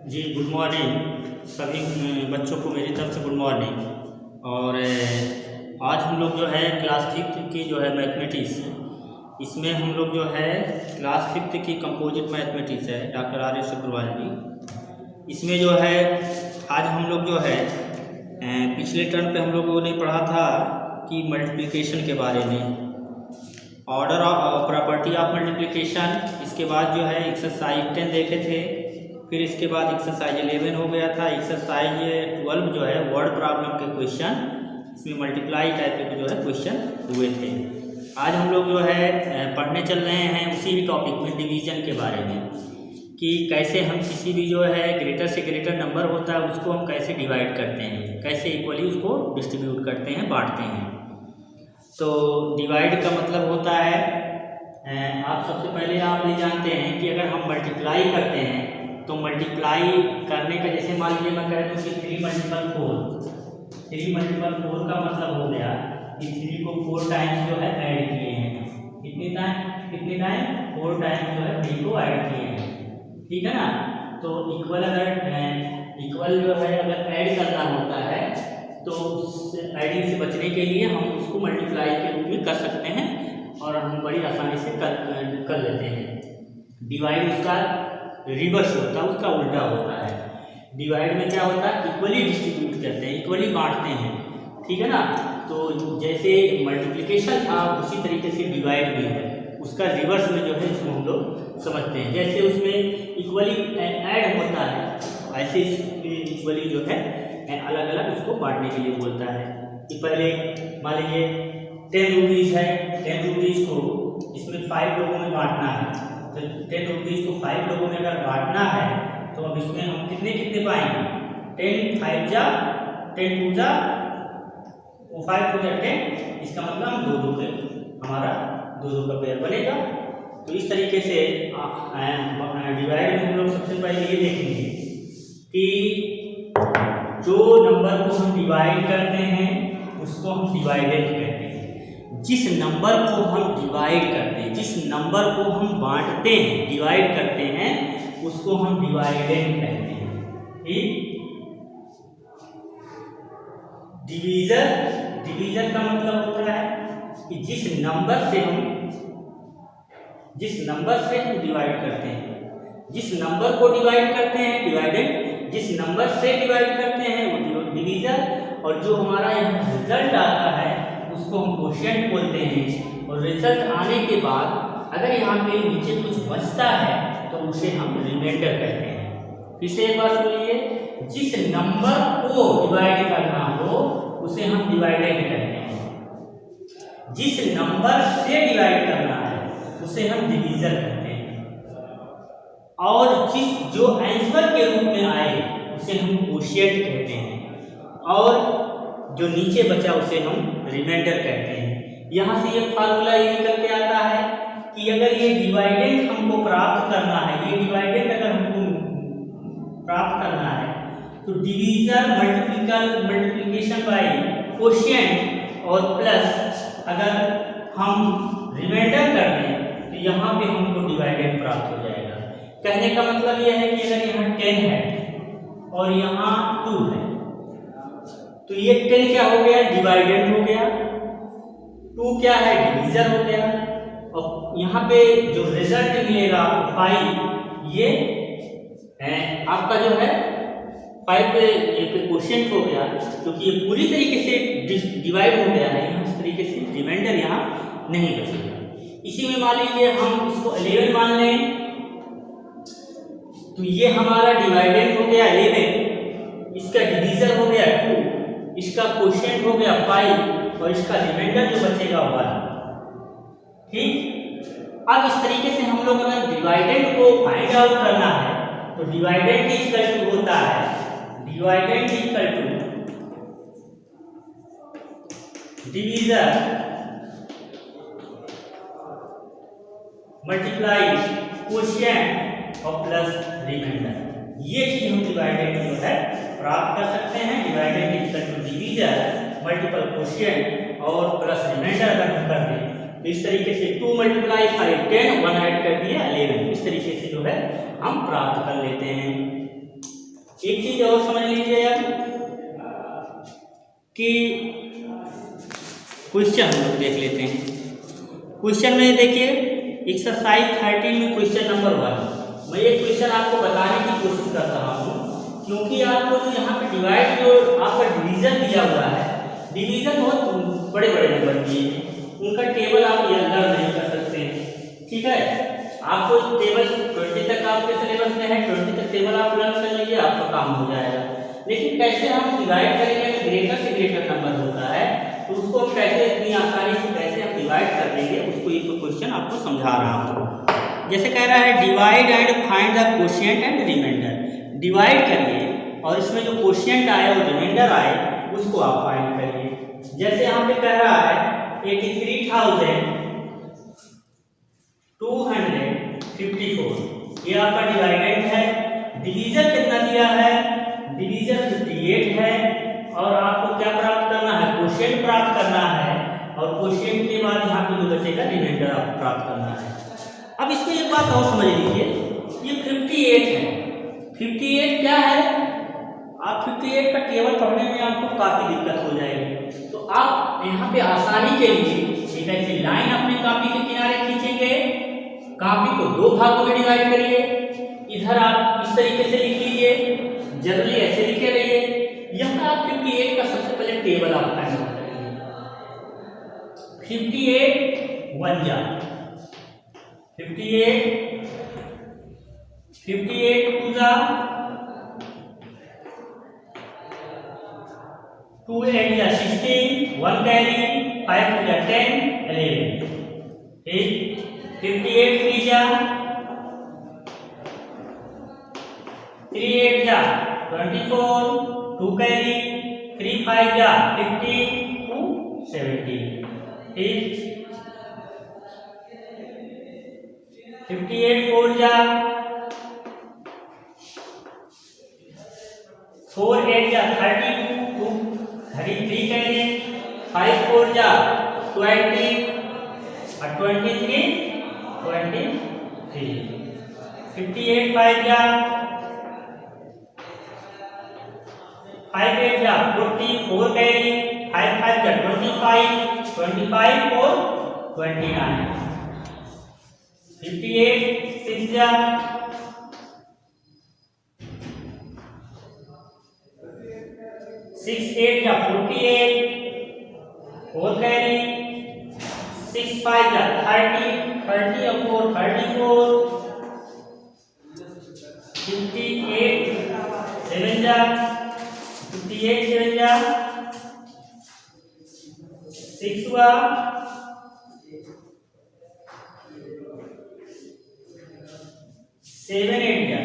जी good morning सभी बच्चों को मेरी तरफ से गुड मॉर्निंग। और आज हम लोग जो है क्लास फिफ्थ की जो है मैथमेटिक्स, इसमें हम लोग जो है क्लास फिफ्थ की कंपोजिट मैथमेटिक्स है डॉक्टर आर एस अग्रवाल जी। इसमें जो है आज हम लोग जो है पिछले टर्म पे हम लोगों ने पढ़ा था कि मल्टीप्लिकेशन के बारे में, order of property of multiplication. इसके बाद जो है एक्सरसाइज 10 देखे थे, फिर इसके बाद एक्सरसाइज 11 हो गया था। एक्सरसाइज 12 जो है वर्ड प्रॉब्लम के क्वेश्चन, इसमें मल्टीप्लाई टाइप के जो है क्वेश्चन हुए थे। आज हम लोग जो है पढ़ने चल रहे हैं उसी टॉपिक में, डिवीज़न के बारे में, कि कैसे हम किसी भी जो है ग्रेटर से ग्रेटर नंबर होता है उसको हम कैसे डिवाइड करते हैं, कैसे इक्वली उसको डिस्ट्रीब्यूट करते हैं, बांटते हैं। तो डिवाइड का मतलब होता है, आप सबसे पहले आप ये जानते हैं कि अगर हम मल्टीप्लाई करते हैं तो मल्टीप्लाई करने का, जैसे मान लीजिए मैं कह दूँ कि 3 मल्टीपल 4 का मतलब हो गया कि 3 को 4 टाइम्स जो है ऐड किए हैं। कितने टाइम 4 टाइम्स जो है 3 को ऐड किए हैं, ठीक है ना। तो इक्वल इक्वल जो है अगर ऐड करना होता है तो उस एडिंग से बचने के लिए हम उसको मल्टीप्लाई के रूप में कर सकते हैं और हम बड़ी आसानी से कर लेते हैं। डिवाइड उसका रिवर्स होता है, उसका उल्टा होता है। डिवाइड में क्या होता है, इक्वली डिस्ट्रीब्यूट करते हैं, इक्वली बांटते हैं, ठीक है ना। तो जैसे मल्टीप्लिकेशन था उसी तरीके से डिवाइड भी है, उसका रिवर्स में जो है इसको हम लोग समझते हैं। जैसे उसमें इक्वली ऐड होता है ऐसे इक्वली जो है अलग अलग उसको बांटने के लिए बोलता है। कि पहले मान लीजिए 10 रुपीज़ है, 10 रुपीज़ को इसमें 5 लोगों में बांटना है। तो 10 रुपीज़ को 5 लोगों में अगर बांटना है तो अब इसमें हम कितने पाएंगे, 10 5 जा 10 2 जा 5 2 जा 10, इसका मतलब हम 2 के हमारा 2 का पेयर बनेगा। तो इस तरीके से डिवाइड में हम लोग सबसे पहले ये देखेंगे कि जो नंबर को हम डिवाइड करते हैं उसको हम डिवाइडेड कहते हैं। जिस नंबर को हम डिवाइड करते हैं, जिस नंबर को हम बांटते हैं, डिवाइड करते हैं, उसको हम डिवाइडेड कहते हैं, ठीक। डिवीजन का मतलब होता है कि जिस नंबर से हम डिवाइड करते हैं, जिस नंबर को डिवाइड करते हैं डिवाइडेड, जिस नंबर से डिवाइड करते हैं वो डिवीजन, और जो हमारा यहाँ रिजल्ट आता है उसको हम क्वोशिएंट बोलते हैं। और रिजल्ट आने के बाद अगर यहाँ पे नीचे कुछ बचता है तो उसे हम रिमाइंडर कहते हैं। फिर से एक बार सुनिए, जिस नंबर को डिवाइड करना हो उसे हम डिवाइडेड कहते हैं, जिस नंबर से डिवाइड करना है उसे हम डिवीजन कहते हैं, और जो आंसर के रूप में आए उसे हम क्वोशिएंट कहते हैं, और जो नीचे बचा उसे हम रिमाइंडर कहते हैं। यहाँ से ये फार्मूला ये निकल के आता है कि अगर ये डिवाइडेंड हमको प्राप्त करना है, ये डिवाइडेंड अगर हमको प्राप्त करना है तो डिवीजन मल्टीप्लिकेशन बाय क्वोशिएंट और प्लस अगर हम रिमाइंडर कर दें तो यहाँ पे हमको डिवाइडेंड प्राप्त हो जाएगा। कहने का मतलब यह है कि अगर यहाँ 10 है और यहाँ 2 है तो ये 10 क्या हो गया, डिवाइडेंड हो गया, 2 क्या है, डिवीजन हो गया, और यहाँ पे जो रिजल्ट मिलेगा 5, ये आपका जो है 5 पे क्वोशिएंट हो गया, क्योंकि ये पूरी तरीके से डिवाइड हो गया है। यहाँ इस तरीके से रिमाइंडर यहाँ नहीं बचेगा। इसी में मान लीजिए हम इसको 11 मान लें तो ये हमारा डिवाइडेंड हो गया 11, इसका डिवीजन हो गया 2, इसका क्वोशिएंट हो गया 5 और इसका रिमाइंडर जो बचेगा 1, ठीक। अब इस तरीके से हम लोग अगर डिवाइडेंड को फाइंड आउट करना है तो डिवाइडेंड इक्वल टू होता है, dividend equal to division multiply quotient और प्लस रिमाइंडर। ये चीज हम डिवाइडेड जो है प्राप्त कर सकते हैं। Divided equal to division multiple quotient और प्लस रिमाइंडर अगर हम कर दें तो इस तरीके से 2 मल्टीप्लाई 5 10, 1 ऐड कर दिया 11, इस तरीके से जो है हम प्राप्त कर लेते हैं। एक चीज और समझ लीजिए आप कि क्वेश्चन हम लोग देख लेते हैं। क्वेश्चन में देखिए एक्सरसाइज 13 में क्वेश्चन नंबर 1, मैं ये क्वेश्चन आपको बताने की कोशिश कर रहा हूँ क्योंकि आपको जो यहाँ पे डिवाइड जो आपका डिवीजन दिया हुआ है, डिवीजन बहुत बड़े बड़े नंबर दिए हैं, उनका टेबल आप लर्न नहीं कर सकते हैं। ठीक है, आपको टेबल 20 तक आपके सिलेबस में है, 20 तक टेबल आप लर्न कर लीजिए, आपका काम हो जाएगा। लेकिन कैसे हम डिवाइड करेंगे, ग्रेटर से ग्रेटर नंबर होता है तो उसको हम कैसे इतनी आसानी से कैसे हम डिवाइड कर देंगे, उसको एक क्वेश्चन आपको समझा रहा हूँ। जैसे कह रहा है divide and find the quotient and remainder. Divide करिए और इसमें जो क्वोशिएंट आए और रिमाइंडर आए उसको आप फाइंड करिए। जैसे यहाँ पे कह रहा है 83,254, ये आपका डिवाइडेंड है। डिवीजन कितना दिया है, डिवीजन 58 है और आपको क्या प्राप्त करना है, क्वोशिएंट प्राप्त करना है और क्वोशिएंट के बाद यहाँ पे जो बचेगा रिमाइंडर आपको प्राप्त करना है। अब इसमें एक बात और समझ लीजिए, ये 58 है। 58 क्या है, आप 58 का टेबल पढ़ने में आपको काफी दिक्कत हो जाएगी, तो आप यहाँ पे आसानी के लिए एक ऐसी लाइन अपने कॉपी के किनारे खींचेंगे, कॉपी को 2 भागों में डिवाइड करिए, इधर आप इस तरीके से लिख लीजिए, जनरली ऐसे लिखे रहिए। यहाँ आप 58 का सबसे पहले टेबल आप फाइंड करेंगे। 58 1 जा 58, 58 2 जा 2 8 जा 16, 1 कैरी, 5 2 जा 10 11। ठीक, 58 3 जा 3 8 जा 24, 2 कैरी, 3 5 जा 15 2 17। ठीक, 58 4 जा 4 8 जा 32 2 33 कैरी, 5 4 जा 20 और 23 23। 58 5 जा 5 8 जा 40, 4 कैरी, 5 5 जा 25, 25 4 29। 58 6 जा 6 8 जा 48, 4 कैरी, 6 5 जा 30, 30 और 4 34, 58 7 जा 58 7 जा 6 हुआ, 7 8 जा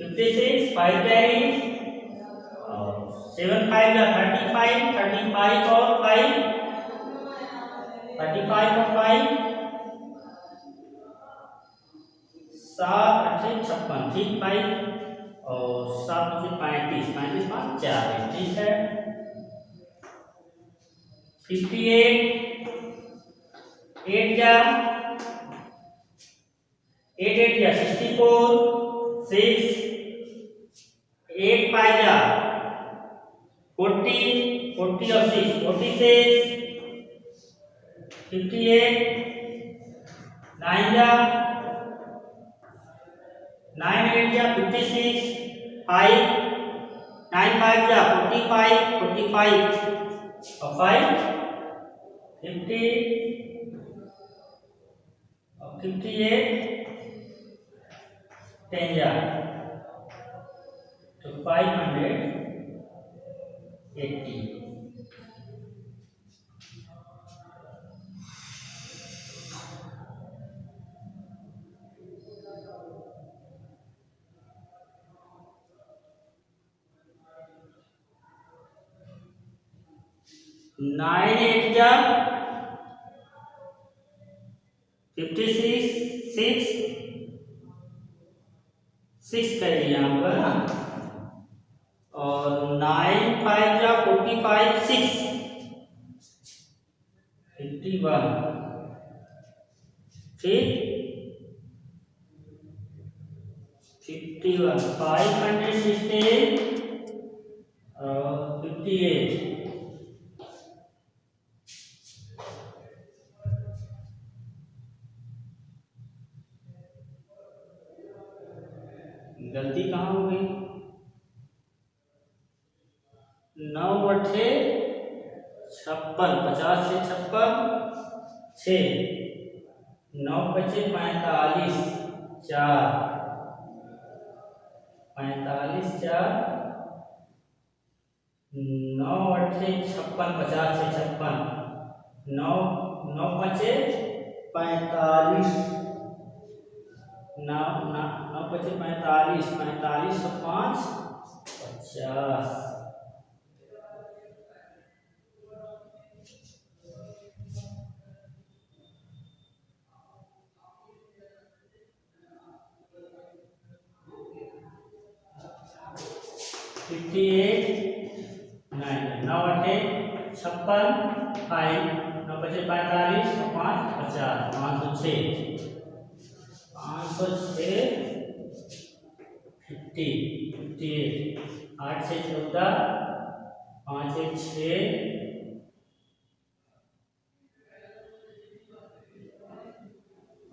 56, 5 कैरी, 7 5 जा 35, 35 और 5 35 और 5 7 8 56। ठीक, 5 और 7 से 35, 35 5 40। ठीक है, 58 8 जा 8 8 जा 64, 6 8 5 जा 40, 40 और 6 46, 58 9 जा 9 8 जा 56, 5 9 5 जा 45, 45 और 5 50 और 58 10 जा तो 580। 9 8 जा 56, 6 6 कर लिया यहाँ पर ना, और 9 5 जा 45, 6 51। ठीक, 51, 516 और 58। गलती कहाँ हो गई? 9 बटे 56, 50 से 56 6, 9 बचे 45 4, 45 4, 9 बटे 56, 50 से 56, 9 9 बचे 45, 9 बचे 45, 45 से 5 50। फिफ्टी एट 9 बटे 56 5, 9 बचे 45 और 5 50, 506, 506 50 58, 8 से 14, 5 1 6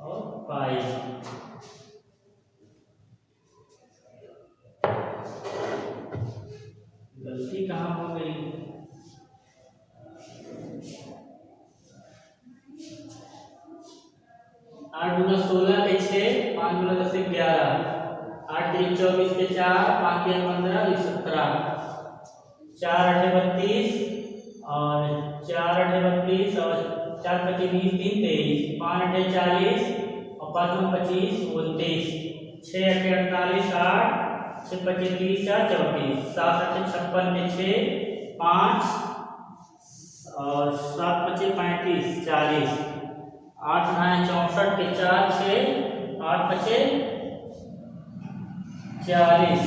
और 5। गलती कहाँ हो गई? 8 गुना 16 के 6, 5 गुना 10 के 11, 8 3 24 के 4, 5 3 15 17, 4 8 32 और 4 8 32 और 4 25 20 3 23, 5 8 40 और 5 25 29, 6 8 48 8, 6 25 30 4 34, 7 8 56 में 6 5 और 7 25 35 40, 8 9 64 के 4 6, 8 बचे 40,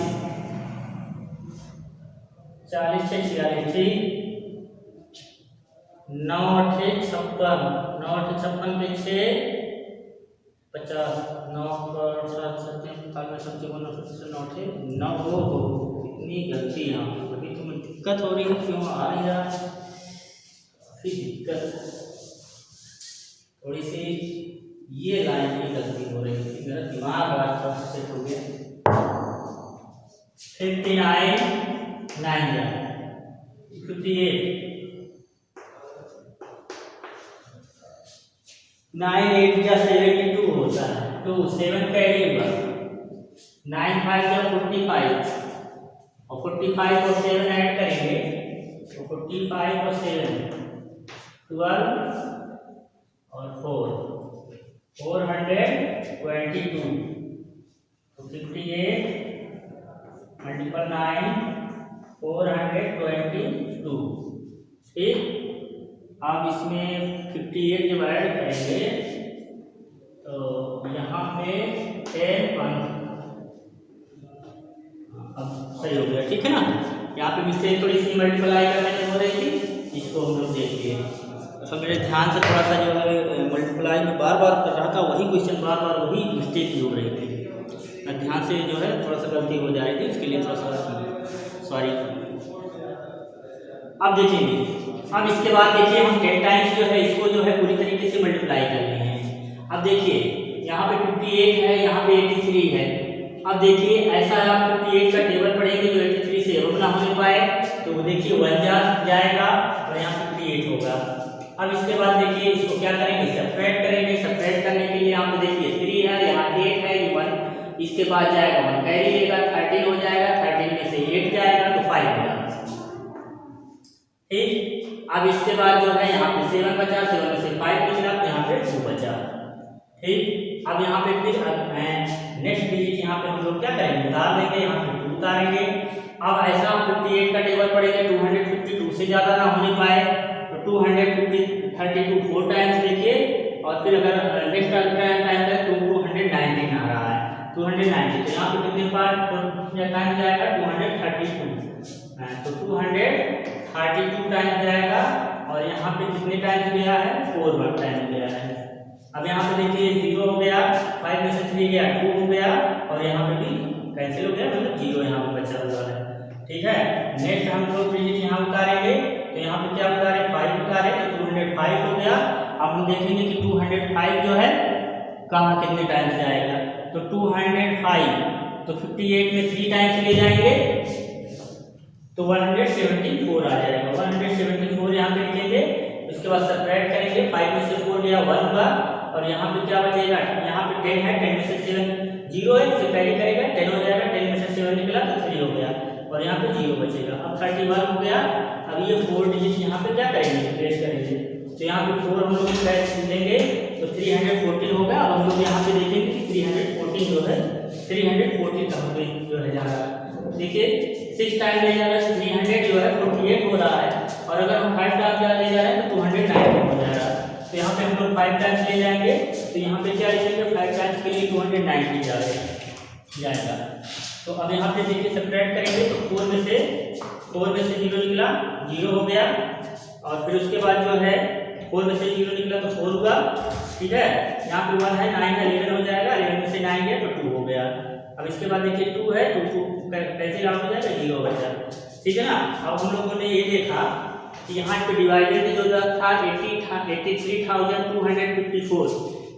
40 से 46 ठीक। 9 8 56, 9 8 56 के 6 50, 9 पर 7 7 9 हो इतनी गलती यहाँ अभी तुम्हें दिक्कत हो रही है, क्यों आ रही है फिर दिक्कत थोड़ी सी, ये लाइन की गलती हो रही थी, मेरा दिमाग आज तक सेट हो गया। 59 9 58, 9 8 जा 72 होता है, 2 7 कैरी होगा, 9 5 जा 45 और 45 और 7 ऐड करेंगे तो 45 और 7 12 और 4 422, तो 58 मल्टीपल 9 422 ठीक। अब इसमें 58 जब ऐड करेंगे तो यहाँ पे 10 1, अब सही हो गया ठीक है ना। यहाँ पे मिस्टेक थोड़ी सी मल्टीप्लाई करने में हो रही थी, इसको हम लोग देखिए तो मेरे ध्यान से थोड़ा सा जो है मल्टीप्लाई में बार बार कर रहा था, वही क्वेश्चन बार बार वही मिस्टेक हो रही थी, मैं ध्यान से जो है थोड़ा सा गलती हो जा रही थी, उसके लिए थोड़ा सा सॉरी। अब देखेंगे, अब इसके बाद देखिए हम 10 टाइम्स जो है इसको जो है पूरी तरीके से मल्टीप्लाई करने हैं। अब देखिए यहाँ पे 58 है, यहाँ पे 83 है। अब देखिए ऐसा आप 58 का टेबल पढ़ेंगे जो 83 से अब ना होने पाए तो वो देखिए 1 जाएगा और यहाँ 58 होगा। अब इसके बाद देखिए इसको क्या करेंगे, सेपरेट करेंगे। सेपरेट करने के लिए यहाँ पे देखिए 3 है, यहाँ 8 है, ये 1, इसके बाद जाएगा 1 कैरी लेगा, 13 हो जाएगा, 13 में से 8 जाएगा तो 5 होगा ठीक। अब इसके बाद जो है यहाँ पे 7 बचा, 7 में से 5 निकला तो यहाँ पे 2 बचा ठीक। अब यहाँ पे फिर नेक्स्ट डिजिट यहाँ पे हम लोग क्या करेंगे, उतार देंगे, यहाँ पे 2 उतारेंगे। अब ऐसा 58 का टेबल पढ़ेंगे, 252 से ज़्यादा ना होने पाए तो 232 4 टाइम्स देखिए, और फिर अगर नेक्स्ट टाइम है तो 219 आ रहा है, 290 तो यहाँ पे कितने पार्ट टाइम जाएगा 232, तो 232 टाइम जाएगा और यहाँ पे कितने टाइम गया है 4 टाइम गया है। अब यहाँ पे देखिए 0 हो गया, 5 में से 3 गया 2 हो गया और यहाँ पे भी कैंसिल हो गया, मतलब 0 यहाँ पे बचा हुआ है। ठीक है, नेक्स्ट हम लोग डिजिट यहाँ उतारेंगे, तो यहाँ पे क्या उतारे, 5 उतारे, तो 205 हो गया। अब हम देखेंगे कि 205 जो है कहाँ कितने टाइम्स जाएगा, तो 205 तो 58 में 3 टाइम्स ले जाएंगे तो 174 आ जाएगा। 174 यहाँ पे लिखेंगे, उसके बाद सब्ट्रैक्ट करेंगे, 5 में से 4 गया 1 हुआ, और यहाँ पे क्या बचेगा, यहाँ पे 10 है, 10 में से 7 0 है, इसे कैरी करेगा 10 हो जाएगा, 10 में से 7 निकला तो 3 हो गया, और यहाँ पे 0 बचेगा। अब 31 हो गया। अब ये 4 डिजिट यहाँ पे क्या करेंगे, प्लेस करेंगे, तो यहाँ पे 4 हम लोग लेंगे तो 314 होगा। अब हम लोग यहाँ पे देखेंगे कि 314 जो है 314 कहाँ पे जो है जा रहा है, देखिए 6 टाइम ले जा रहा है, 300 जो है 48 हो रहा है, और अगर हम 5 टाइम ले जा रहे हैं तो 290 हो जा रहा है। तो यहाँ पे हम लोग 5 टाइम्स ले जाएंगे, तो यहाँ पे क्या लिखेंगे, 5 टाइम्स के लिए 290 जाएगा। तो अब यहाँ पे देखिए सब्ट्रैक्ट करेंगे, तो 4 में से 0 निकला, 0 हो गया, और फिर उसके बाद जो है 4 में से 0 निकला तो 4 हुआ। ठीक है, यहाँ पे 1 है, 9 है, 11 हो जाएगा, 11 में से 9 गया तो 2 हो गया। अब इसके बाद देखिए 2 है तो 2 कैसे आउट हो जाएगा, 0 बचा। ठीक है ना। अब हम लोगों ने ये देखा कि यहाँ पे डिवाइडेड जो था 83,254,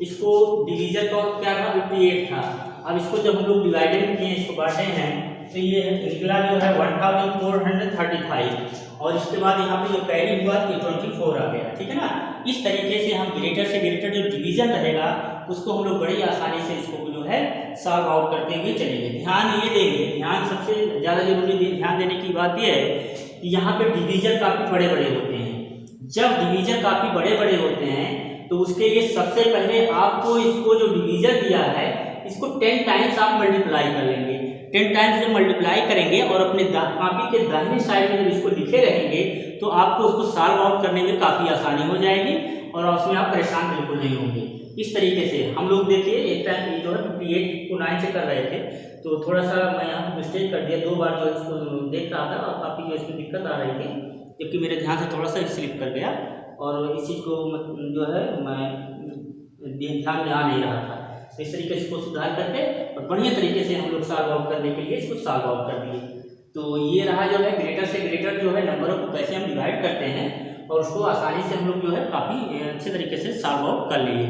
इसको डिवीजन का क्या था, 58 था। अब इसको जब हम लोग डिवाइडेड किए, इसको बांटे हैं, तो ये निकला जो है 1435, और इसके बाद यहाँ पे जो कैरी हुआ तो 24 आ गया। ठीक है ना। इस तरीके से हम ग्रेटर से ग्रेटर जो डिवीजन रहेगा उसको हम लोग बड़ी आसानी से इसको जो है सॉल्व आउट करते हुए चलेंगे। ध्यान ये देंगे, ध्यान सबसे ज़्यादा जरूरी ध्यान देने की बात यह है कि यहाँ पे डिवीजन काफ़ी बड़े बड़े होते हैं। जब डिवीजन काफ़ी बड़े बड़े होते हैं तो उसके लिए सबसे पहले आपको इसको जो डिवीजन दिया है इसको 10 टाइम्स आप मल्टीप्लाई कर लेंगे। 10 टाइम्स जब मल्टीप्लाई करेंगे और अपने कॉपी के दाहिनी साइड में जब इसको लिखे रहेंगे तो आपको उसको सॉल्व आउट करने में काफ़ी आसानी हो जाएगी और उसमें आप परेशान बिल्कुल नहीं होंगे। इस तरीके से हम लोग देखिए एक टाइम ये जो है 58 को 9 से कर रहे थे, तो थोड़ा सा मैं यहाँ पर मिस्टेक कर दिया, 2 बार जो इसको देख रहा था और काफ़ी जो इसमें दिक्कत आ रही थी, जबकि मेरे ध्यान से थोड़ा सा स्लिप कर गया और इस चीज़ को जो है मैं ध्यान में आ नहीं रहा था। तो इस तरीके से इसको सुधार करके और बढ़िया तरीके से हम लोग सॉल्व आउट करने के लिए इसको सॉल्व आउट कर दिए। तो ये रहा जो है ग्रेटर से ग्रेटर जो है नंबरों को कैसे हम डिवाइड करते हैं और उसको आसानी से हम लोग जो है काफ़ी अच्छे तरीके से सॉल्व आउट कर लिए।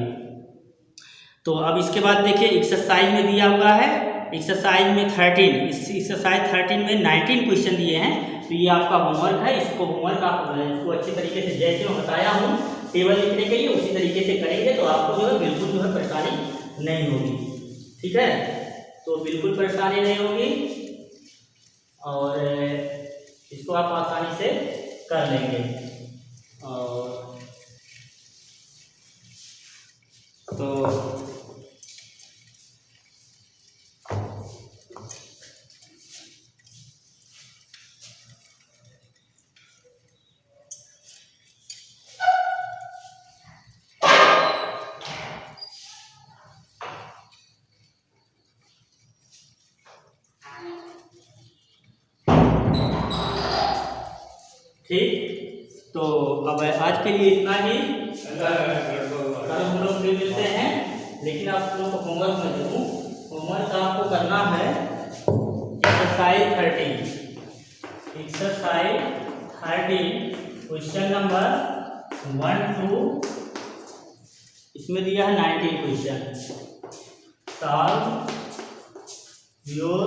तो अब इसके बाद देखिए एक्सरसाइज में दिया हुआ है, एक्सरसाइज में 13, इस एक्सरसाइज 13 में 19 क्वेश्चन दिए हैं। तो ये आपका होमवर्क है, इसको होमवर्क आप इसको अच्छे तरीके से जैसे मैं बताया हूँ टेबल लिखने के लिए उसी तरीके से करेंगे तो आपको जो है बिल्कुल जो है परेशानी नहीं होगी। ठीक है, तो बिल्कुल परेशानी नहीं होगी और इसको आप आसानी से कर लेंगे। और तो ठीक, तो अब आज के लिए इतना ही। कल हम लोग फिर मिलते हैं, लेकिन आप लोगों को होमवर्क में दूँ, होमवर्क आपको करना है एक्सरसाइज 13 क्वेश्चन नंबर 1 to इसमें दिया है 19 question. Solve your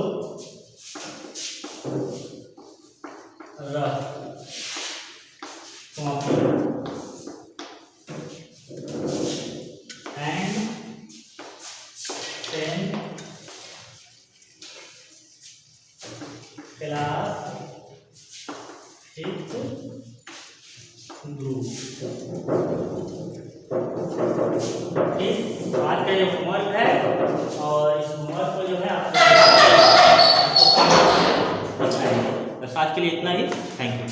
rough copy and send class 5th group। ठीक, आज का ये होमवर्क है और इस होमवर्क को जो है आप बस आज के लिए इतना ही। Thank you.